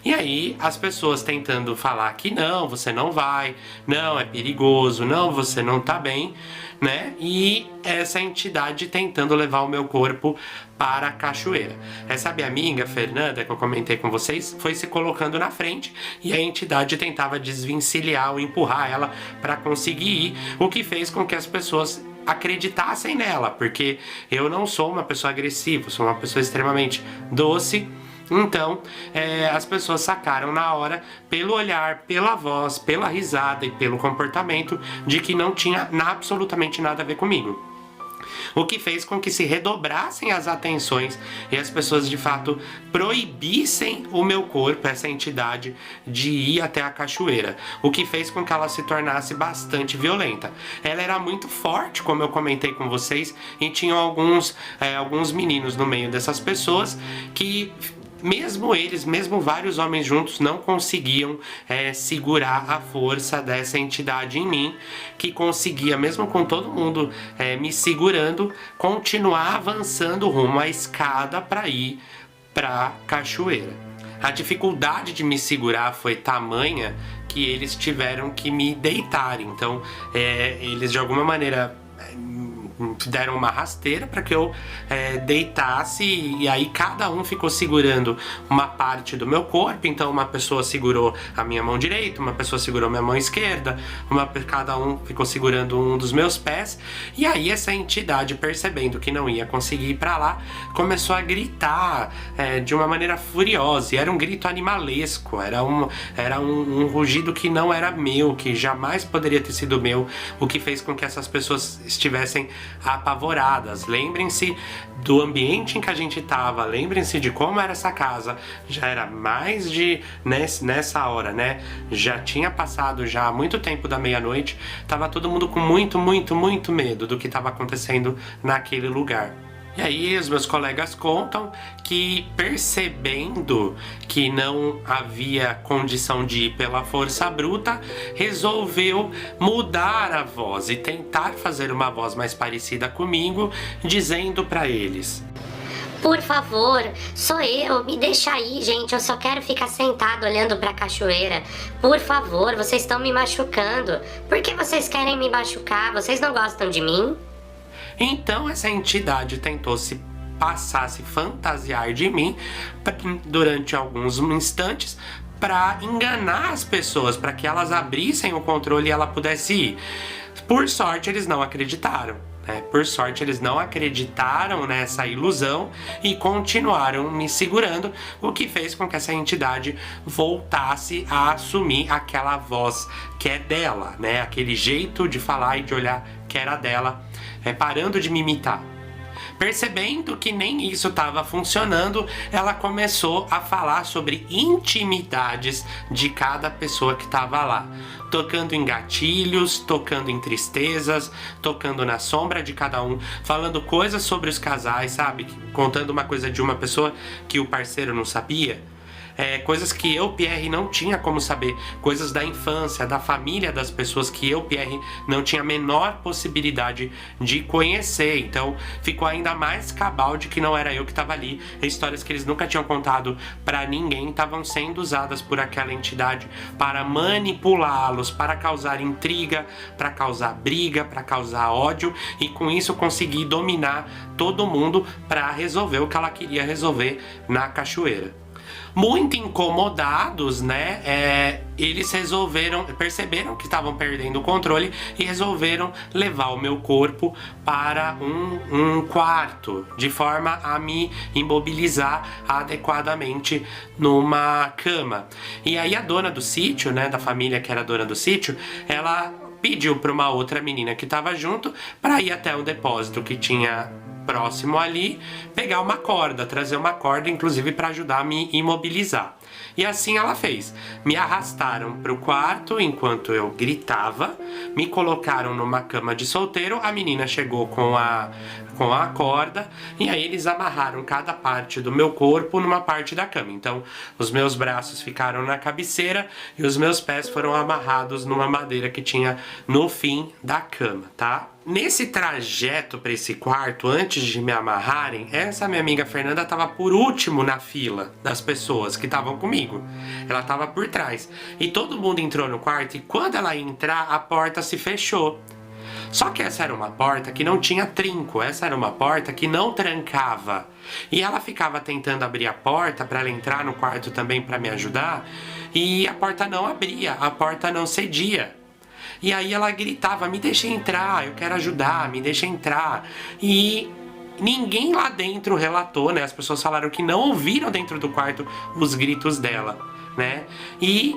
E aí as pessoas tentando falar que não, você não vai, não, é perigoso, não, você não tá bem, né? E essa entidade tentando levar o meu corpo para a cachoeira. Essa minha amiga, Fernanda, que eu comentei com vocês, foi se colocando na frente e a entidade tentava desvencilhar ou empurrar ela para conseguir ir, o que fez com que as pessoas acreditassem nela, porque eu não sou uma pessoa agressiva, sou uma pessoa extremamente doce. Então, as pessoas sacaram na hora, pelo olhar, pela voz, pela risada e pelo comportamento, de que não tinha absolutamente nada a ver comigo. O que fez com que se redobrassem as atenções e as pessoas de fato proibissem o meu corpo, essa entidade, de ir até a cachoeira. O que fez com que ela se tornasse bastante violenta. Ela era muito forte, como eu comentei com vocês, e tinham alguns meninos no meio dessas pessoas que, mesmo vários homens juntos, não conseguiam segurar a força dessa entidade em mim, que conseguia, mesmo com todo mundo me segurando, continuar avançando rumo à escada para ir para a cachoeira. A dificuldade de me segurar foi tamanha que eles tiveram que me deitar, então eles de alguma maneira deram uma rasteira para que eu deitasse, e aí cada um ficou segurando uma parte do meu corpo. Então uma pessoa segurou a minha mão direita, uma pessoa segurou minha mão esquerda, cada um ficou segurando um dos meus pés. E aí essa entidade, percebendo que não ia conseguir ir para lá, começou a gritar de uma maneira furiosa, e era um grito animalesco, era um rugido que não era meu, que jamais poderia ter sido meu, o que fez com que essas pessoas estivessem apavoradas. Lembrem-se do ambiente em que a gente estava, lembrem-se de como era essa casa. Já era mais de nessa hora, né? Já tinha passado já muito tempo da meia-noite. Tava todo mundo com muito medo do que estava acontecendo naquele lugar. E aí os meus colegas contam que, percebendo que não havia condição de ir pela força bruta, resolveu mudar a voz e tentar fazer uma voz mais parecida comigo, dizendo para eles: por favor, sou eu, me deixa aí, gente, eu só quero ficar sentado olhando pra cachoeira. Por favor, vocês estão me machucando. Por que vocês querem me machucar? Vocês não gostam de mim? Então essa entidade tentou se fantasiar de mim durante alguns instantes, para enganar as pessoas, para que elas abrissem o controle e ela pudesse ir. Por sorte, eles não acreditaram. Por sorte, eles não acreditaram nessa ilusão e continuaram me segurando, o que fez com que essa entidade voltasse a assumir aquela voz que é dela, né? Aquele jeito de falar e de olhar que era dela, parando de me imitar. Percebendo que nem isso estava funcionando, ela começou a falar sobre intimidades de cada pessoa que estava lá, tocando em gatilhos, tocando em tristezas, tocando na sombra de cada um, falando coisas sobre os casais, sabe? Contando uma coisa de uma pessoa que o parceiro não sabia. Coisas que eu, Pierre, não tinha como saber, coisas da infância, da família das pessoas que eu, Pierre, não tinha a menor possibilidade de conhecer. Então ficou ainda mais cabal de que não era eu que estava ali. Histórias que eles nunca tinham contado para ninguém estavam sendo usadas por aquela entidade para manipulá-los, para causar intriga, para causar briga, para causar ódio e com isso conseguir dominar todo mundo para resolver o que ela queria resolver na cachoeira. Muito incomodados, né, eles perceberam que estavam perdendo o controle e resolveram levar o meu corpo para um quarto, de forma a me imobilizar adequadamente numa cama. E aí a dona do sítio, né, da família que era dona do sítio, ela pediu para uma outra menina que estava junto para ir até um depósito que tinha próximo ali, pegar uma corda, trazer uma corda, inclusive para ajudar a me imobilizar. E assim ela fez. Me arrastaram para o quarto enquanto eu gritava, me colocaram numa cama de solteiro, a menina chegou com a corda e aí eles amarraram cada parte do meu corpo numa parte da cama. Então, os meus braços ficaram na cabeceira e os meus pés foram amarrados numa madeira que tinha no fim da cama, tá? Nesse trajeto para esse quarto, antes de me amarrarem, essa minha amiga Fernanda estava por último na fila das pessoas que estavam comigo. Ela estava por trás. E todo mundo entrou no quarto e quando ela ia entrar, a porta se fechou. Só que essa era uma porta que não tinha trinco, essa era uma porta que não trancava. E ela ficava tentando abrir a porta para ela entrar no quarto também para me ajudar, e a porta não abria, a porta não cedia. E aí ela gritava, me deixa entrar, eu quero ajudar, me deixa entrar. E ninguém lá dentro relatou, né? As pessoas falaram que não ouviram dentro do quarto os gritos dela, né? E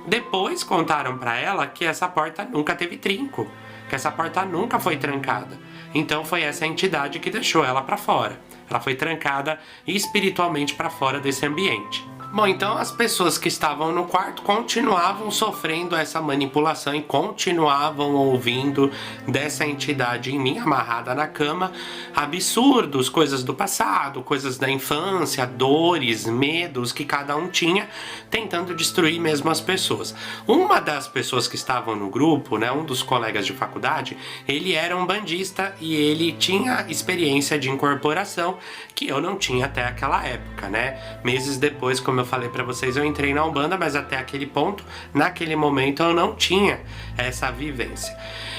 depois contaram pra ela que essa porta nunca teve trinco, que essa porta nunca foi trancada. Então foi essa entidade que deixou ela pra fora. Ela foi trancada espiritualmente pra fora desse ambiente. Bom, então as pessoas que estavam no quarto continuavam sofrendo essa manipulação e continuavam ouvindo dessa entidade em mim, amarrada na cama, absurdos, coisas do passado, coisas da infância, dores, medos que cada um tinha, tentando destruir mesmo as pessoas. Uma das pessoas que estavam no grupo, né, um dos colegas de faculdade, ele era um bandista e ele tinha experiência de incorporação que eu não tinha até aquela época, né? Meses depois, como eu falei pra vocês, eu entrei na Umbanda, mas até aquele ponto, naquele momento, eu não tinha essa vivência.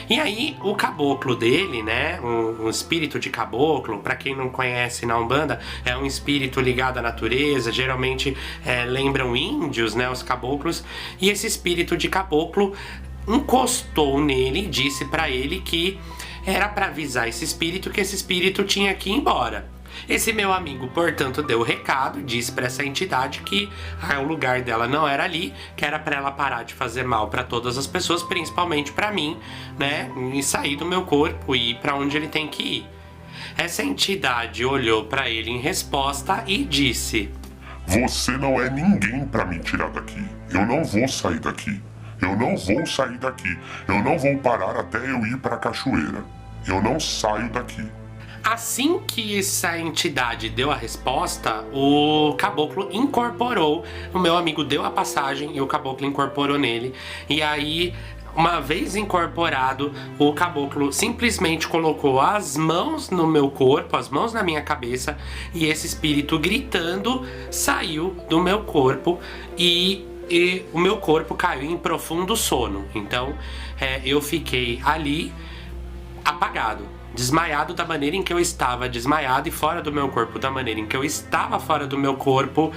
E aí, o caboclo dele, né, um espírito de caboclo, pra quem não conhece na Umbanda, é um espírito ligado à natureza, geralmente lembram índios, né, os caboclos, e esse espírito de caboclo encostou nele e disse pra ele que era pra avisar esse espírito que esse espírito tinha que ir embora. Esse meu amigo, portanto, deu o recado, disse para essa entidade que o lugar dela não era ali, que era para ela parar de fazer mal para todas as pessoas, principalmente para mim, né, e sair do meu corpo e ir para onde ele tem que ir. Essa entidade olhou para ele em resposta e disse: "Você não é ninguém para me tirar daqui. Eu não vou sair daqui. Eu não vou sair daqui. Eu não vou parar até eu ir para a cachoeira. Eu não saio daqui." Assim que essa entidade deu a resposta, o caboclo incorporou. O meu amigo deu a passagem e o caboclo incorporou nele. E aí, uma vez incorporado, o caboclo simplesmente colocou as mãos no meu corpo, as mãos na minha cabeça, e esse espírito gritando saiu do meu corpo e o meu corpo caiu em profundo sono. Então, eu fiquei ali apagado, desmaiado da maneira em que eu estava desmaiado e fora do meu corpo da maneira em que eu estava fora do meu corpo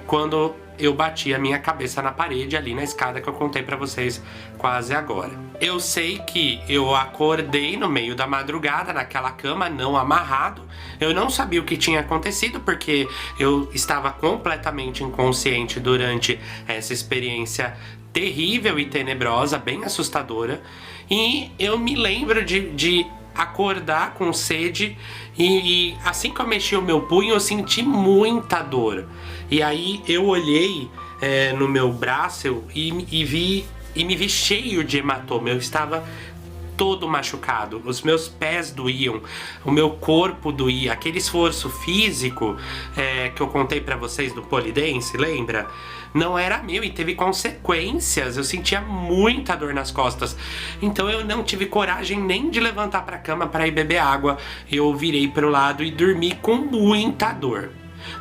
quando eu bati a minha cabeça na parede ali na escada que eu contei pra vocês quase agora. Eu sei que eu acordei no meio da madrugada naquela cama, não amarrado. Eu não sabia o que tinha acontecido porque eu estava completamente inconsciente durante essa experiência terrível e tenebrosa, bem assustadora. E eu me lembro de acordar com sede e assim que eu mexi o meu punho eu senti muita dor. E aí eu olhei no meu braço e me vi cheio de hematoma. Eu estava todo machucado, os meus pés doíam, o meu corpo doía, aquele esforço físico que eu contei pra vocês do polidense, lembra? Não era meu e teve consequências, eu sentia muita dor nas costas, então eu não tive coragem nem de levantar pra cama pra ir beber água, eu virei pro lado e dormi com muita dor.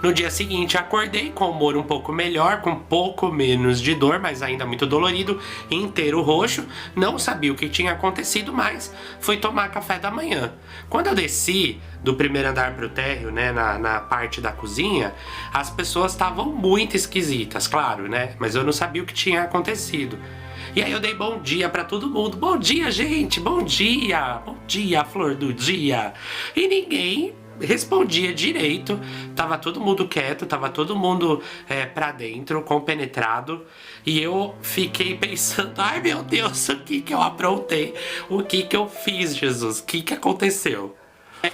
No dia seguinte acordei com o humor um pouco melhor, com um pouco menos de dor, mas ainda muito dolorido, inteiro roxo, não sabia o que tinha acontecido, mas fui tomar café da manhã. Quando eu desci do primeiro andar pro térreo, né, na parte da cozinha, as pessoas estavam muito esquisitas, claro, né, mas eu não sabia o que tinha acontecido. E aí eu dei bom dia pra todo mundo. Bom dia, gente, bom dia, flor do dia. E ninguém respondia direito, tava todo mundo quieto, tava todo mundo pra dentro, compenetrado, e eu fiquei pensando, ai meu Deus, o que eu aprontei? O que eu fiz, Jesus? O que aconteceu?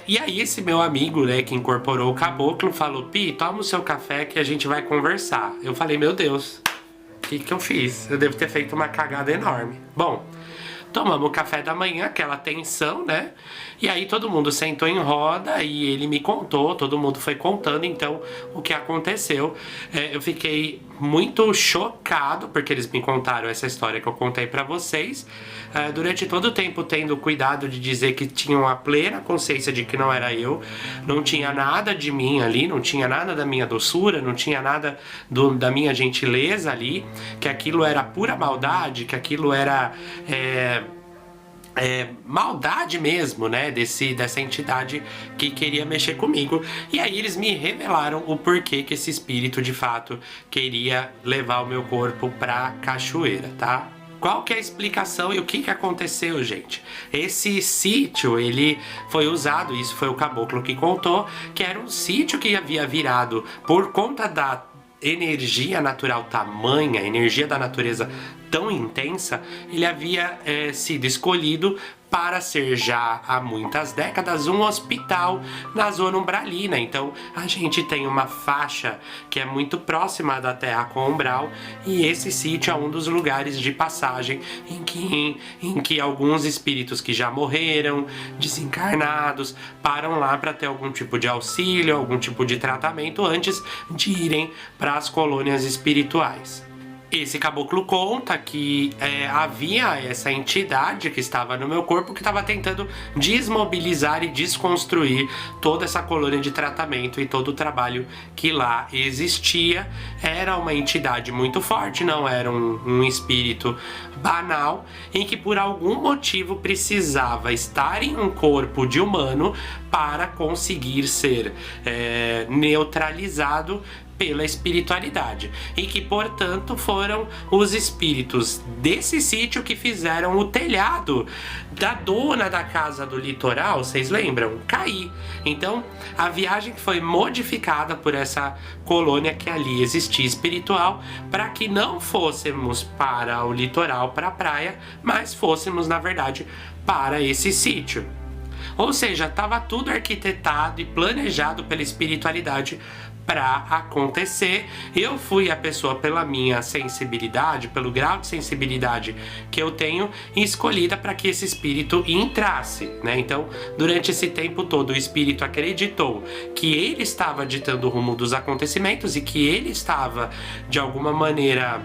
E aí esse meu amigo, né, que incorporou o caboclo, falou, Pi, toma o seu café que a gente vai conversar. Eu falei, meu Deus, o que eu fiz? Eu devo ter feito uma cagada enorme. Bom, tomamos o café da manhã, aquela tensão, né? E aí todo mundo sentou em roda e ele me contou, todo mundo foi contando então o que aconteceu. Eu fiquei muito chocado porque eles me contaram essa história que eu contei pra vocês. Durante todo o tempo tendo cuidado de dizer que tinham a plena consciência de que não era eu, não tinha nada de mim ali, não tinha nada da minha doçura, não tinha nada da minha gentileza ali, que aquilo era pura maldade, que aquilo era maldade mesmo, né, dessa entidade que queria mexer comigo. E aí eles me revelaram o porquê que esse espírito de fato queria levar o meu corpo pra cachoeira, tá? Qual que é a explicação e o que aconteceu, gente? Esse sítio, ele foi usado, isso foi o caboclo que contou, que era um sítio que havia virado por conta da energia natural tamanha, energia da natureza tão intensa, ele havia sido escolhido para ser já há muitas décadas um hospital na zona umbralina. Então a gente tem uma faixa que é muito próxima da Terra com o umbral, e esse sítio é um dos lugares de passagem em que alguns espíritos que já morreram, desencarnados, param lá para ter algum tipo de auxílio, algum tipo de tratamento antes de irem para as colônias espirituais. Esse caboclo conta que havia essa entidade que estava no meu corpo que estava tentando desmobilizar e desconstruir toda essa colônia de tratamento e todo o trabalho que lá existia. Era uma entidade muito forte, não era um espírito banal, em que por algum motivo precisava estar em um corpo de humano para conseguir ser neutralizado pela espiritualidade, e que portanto foram os espíritos desse sítio que fizeram o telhado da dona da casa do litoral, vocês lembram? Cair. Então a viagem foi modificada por essa colônia que ali existia espiritual, para que não fôssemos para o litoral, para a praia, mas fôssemos na verdade para esse sítio. Ou seja, estava tudo arquitetado e planejado pela espiritualidade para acontecer. Eu fui a pessoa, pela minha sensibilidade, pelo grau de sensibilidade que eu tenho, escolhida para que esse espírito entrasse, né? Então, durante esse tempo todo, o espírito acreditou que ele estava ditando o rumo dos acontecimentos e que ele estava, de alguma maneira,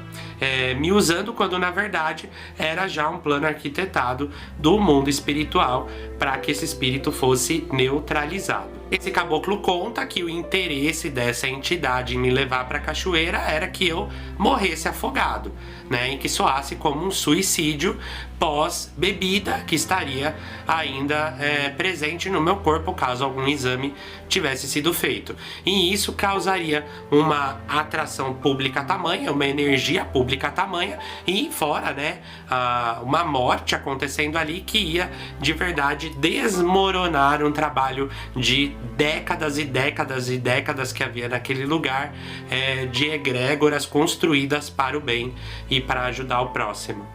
me usando, quando na verdade era já um plano arquitetado do mundo espiritual para que esse espírito fosse neutralizado. Esse caboclo conta que o interesse dessa entidade em me levar para a cachoeira era que eu morresse afogado, né, em que soasse como um suicídio, pós-bebida que estaria ainda presente no meu corpo caso algum exame tivesse sido feito. E isso causaria uma atração pública tamanha, uma energia pública tamanha e fora, né, uma morte acontecendo ali que ia de verdade desmoronar um trabalho de décadas e décadas e décadas que havia naquele lugar, de egrégoras construídas para o bem e para ajudar o próximo.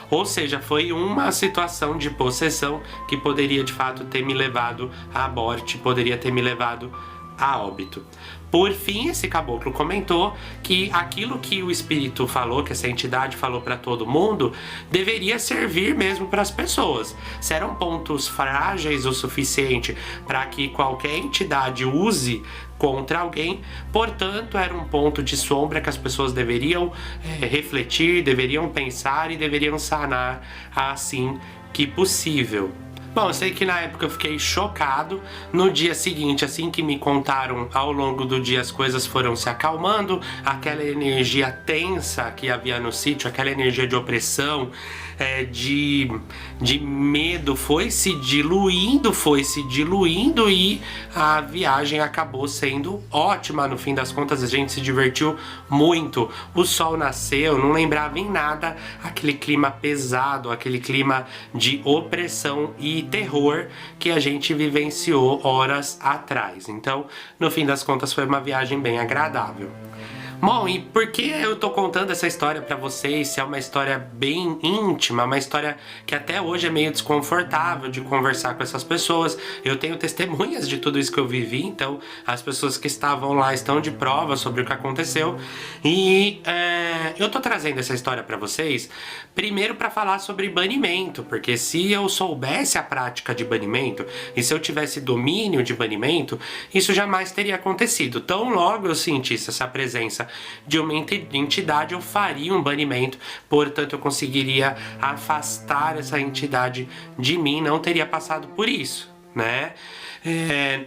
Ou seja, foi uma situação de possessão que poderia de fato ter me levado à morte, poderia ter me levado a óbito. Por fim, esse caboclo comentou que aquilo que o espírito falou, que essa entidade falou para todo mundo, deveria servir mesmo para as pessoas. Se eram pontos frágeis o suficiente para que qualquer entidade use contra alguém, portanto era um ponto de sombra que as pessoas deveriam refletir, deveriam pensar e deveriam sanar assim que possível. Bom, eu sei que na época eu fiquei chocado. No dia seguinte, assim que me contaram, ao longo do dia as coisas foram se acalmando, aquela energia tensa que havia no sítio, aquela energia de opressão, de medo foi se diluindo e a viagem acabou sendo ótima. No fim das contas, a gente se divertiu muito. O sol nasceu, não lembrava em nada aquele clima pesado, aquele clima de opressão e terror que a gente vivenciou horas atrás. Então, no fim das contas, foi uma viagem bem agradável. Bom, e por que eu tô contando essa história pra vocês? Se é uma história bem íntima, uma história que até hoje é meio desconfortável de conversar com essas pessoas. Eu tenho testemunhas de tudo isso que eu vivi, então as pessoas que estavam lá estão de prova sobre o que aconteceu. E eu tô trazendo essa história pra vocês, primeiro pra falar sobre banimento, porque se eu soubesse a prática de banimento e se eu tivesse domínio de banimento, isso jamais teria acontecido. Tão logo eu sentisse essa presença de uma entidade, eu faria um banimento, portanto eu conseguiria afastar essa entidade de mim, não teria passado por isso, né?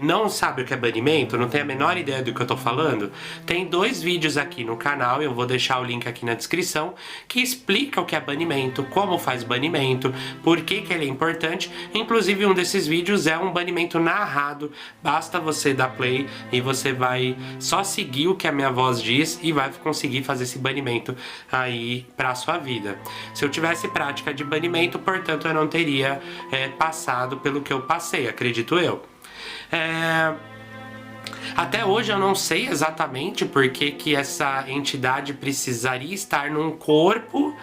Não sabe o que é banimento? Não tem a menor ideia do que eu tô falando? Tem 2 vídeos aqui no canal, eu vou deixar o link aqui na descrição, que explica o que é banimento, como faz banimento, por que ele é importante. Inclusive um desses vídeos é um banimento narrado, basta você dar play e você vai só seguir o que a minha voz diz e vai conseguir fazer esse banimento aí pra sua vida. Se eu tivesse prática de banimento, portanto eu não teria passado pelo que eu passei, acredito eu. Até hoje eu não sei exatamente por que essa entidade precisaria estar num corpo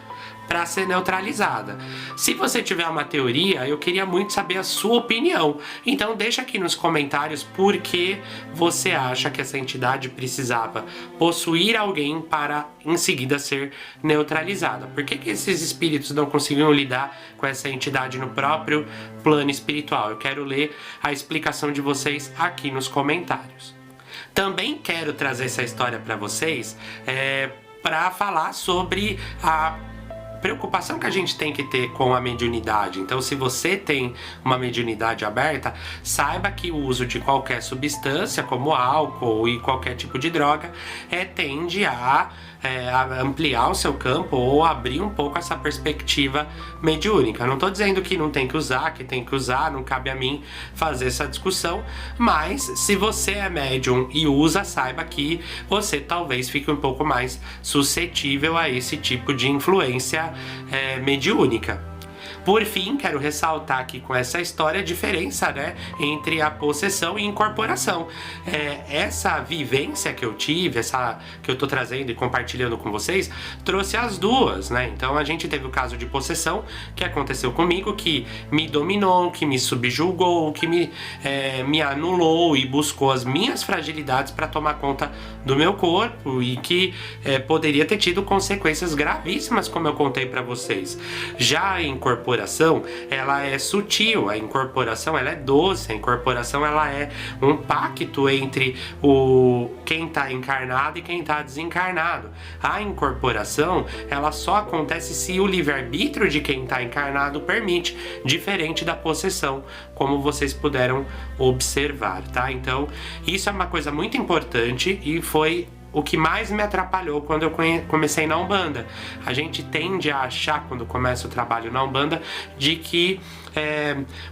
para ser neutralizada. Se você tiver uma teoria, eu queria muito saber a sua opinião. Então deixa aqui nos comentários por que você acha que essa entidade precisava possuir alguém para em seguida ser neutralizada. Por que esses espíritos não conseguiam lidar com essa entidade no próprio plano espiritual? Eu quero ler a explicação de vocês aqui nos comentários. Também quero trazer essa história para vocês para falar sobre a preocupação que a gente tem que ter com a mediunidade. Então, se você tem uma mediunidade aberta, saiba que o uso de qualquer substância, como álcool e qualquer tipo de droga, tende a ampliar o seu campo ou abrir um pouco essa perspectiva mediúnica. Não estou dizendo que não tem que usar, que tem que usar, não cabe a mim fazer essa discussão, mas se você é médium e usa, saiba que você talvez fique um pouco mais suscetível a esse tipo de influência mediúnica. Por fim, quero ressaltar aqui com essa história a diferença, né, entre a possessão e incorporação. Essa vivência que eu tive, essa que eu tô trazendo e compartilhando com vocês, trouxe as duas, né? Então a gente teve o caso de possessão que aconteceu comigo, que me dominou, que me subjugou, que me anulou e buscou as minhas fragilidades para tomar conta do meu corpo e que poderia ter tido consequências gravíssimas, como eu contei para vocês. Já a incorporação, ela é sutil, a incorporação ela é doce, a incorporação ela é um pacto entre quem está encarnado e quem está desencarnado. A incorporação, ela só acontece se o livre-arbítrio de quem está encarnado permite, diferente da possessão, como vocês puderam observar, tá? Então, isso é uma coisa muito importante e foi o que mais me atrapalhou quando eu comecei na Umbanda. A gente tende a achar, quando começa o trabalho na Umbanda, de que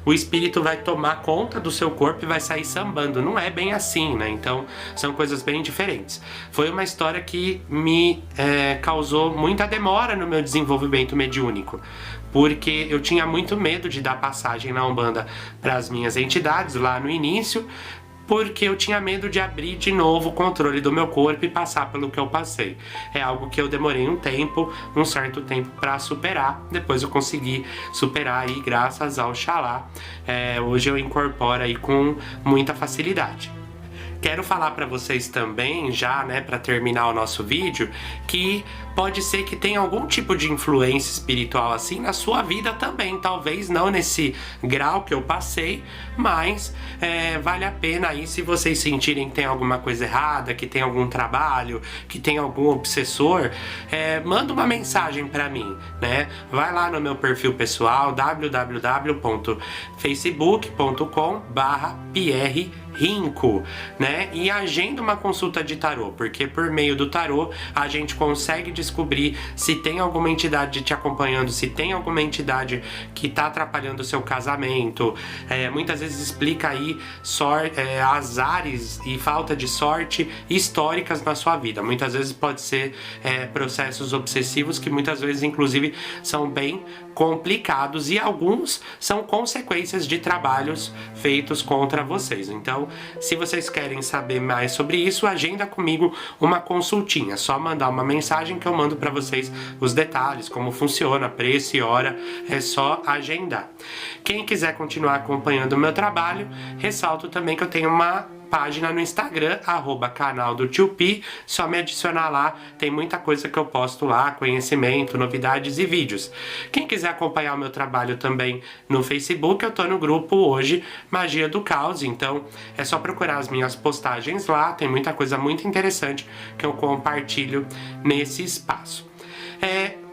o espírito vai tomar conta do seu corpo e vai sair sambando. Não é bem assim, né? Então são coisas bem diferentes. Foi uma história que me causou muita demora no meu desenvolvimento mediúnico, porque eu tinha muito medo de dar passagem na Umbanda para as minhas entidades lá no início, porque eu tinha medo de abrir de novo o controle do meu corpo e passar pelo que eu passei. É algo que eu demorei um certo tempo para superar. Depois eu consegui superar aí, graças ao Xalá. Hoje eu incorporo aí com muita facilidade. Quero falar para vocês também, já, né, para terminar o nosso vídeo, que pode ser que tenha algum tipo de influência espiritual assim na sua vida também. Talvez não nesse grau que eu passei, mas vale a pena aí, se vocês sentirem que tem alguma coisa errada, que tem algum trabalho, que tem algum obsessor, manda uma mensagem para mim, né? Vai lá no meu perfil pessoal, www.facebook.com/pierre-rinco, né? E agenda uma consulta de tarô, porque por meio do tarô a gente consegue descobrir se tem alguma entidade te acompanhando, se tem alguma entidade que tá atrapalhando o seu casamento. Muitas vezes explica aí azares e falta de sorte históricas na sua vida. Muitas vezes pode ser processos obsessivos que muitas vezes inclusive são bem complicados, e alguns são consequências de trabalhos feitos contra vocês. Então, se vocês querem saber mais sobre isso, agenda comigo uma consultinha. Só mandar uma mensagem que eu mando para vocês os detalhes, como funciona, preço e hora. É só agendar. Quem quiser continuar acompanhando o meu trabalho, ressalto também que eu tenho uma página no Instagram, @canal do Tio Pi. Só me adicionar lá, tem muita coisa que eu posto lá, conhecimento, novidades e vídeos. Quem quiser acompanhar o meu trabalho também no Facebook, eu tô no grupo hoje Magia do Caos, então é só procurar as minhas postagens lá, tem muita coisa muito interessante que eu compartilho nesse espaço.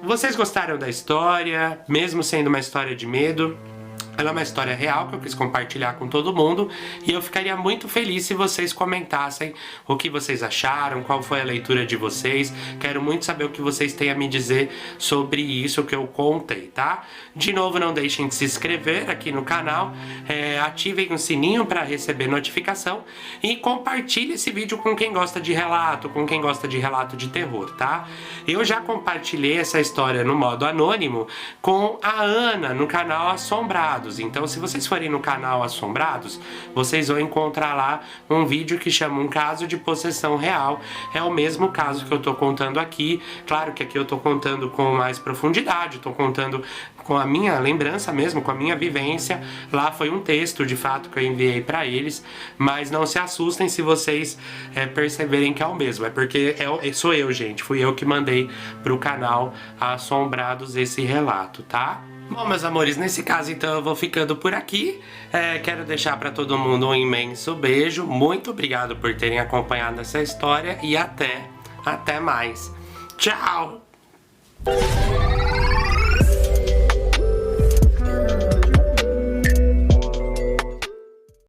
Vocês gostaram da história, mesmo sendo uma história de medo? Ela é uma história real que eu quis compartilhar com todo mundo, e eu ficaria muito feliz se vocês comentassem o que vocês acharam, qual foi a leitura de vocês. Quero muito saber o que vocês têm a me dizer sobre isso que eu contei, tá? De novo, não deixem de se inscrever aqui no canal, ativem o sininho para receber notificação e compartilhe esse vídeo com quem gosta de relato, com quem gosta de relato de terror, tá? Eu já compartilhei essa história no modo anônimo com a Ana no canal Assombrados. Então, se vocês forem no canal Assombrados, vocês vão encontrar lá um vídeo que chama Um Caso de Possessão Real. É o mesmo caso que eu tô contando aqui. Claro que aqui eu tô contando com mais profundidade, tô contando com a minha lembrança mesmo, com a minha vivência. Lá foi um texto, de fato, que eu enviei pra eles, mas não se assustem se vocês perceberem que é o mesmo. É porque sou eu, gente. Fui eu que mandei pro canal Assombrados esse relato, tá? Bom, meus amores, nesse caso então eu vou ficando por aqui. Quero deixar para todo mundo um imenso beijo. Muito obrigado por terem acompanhado essa história e até mais. Tchau!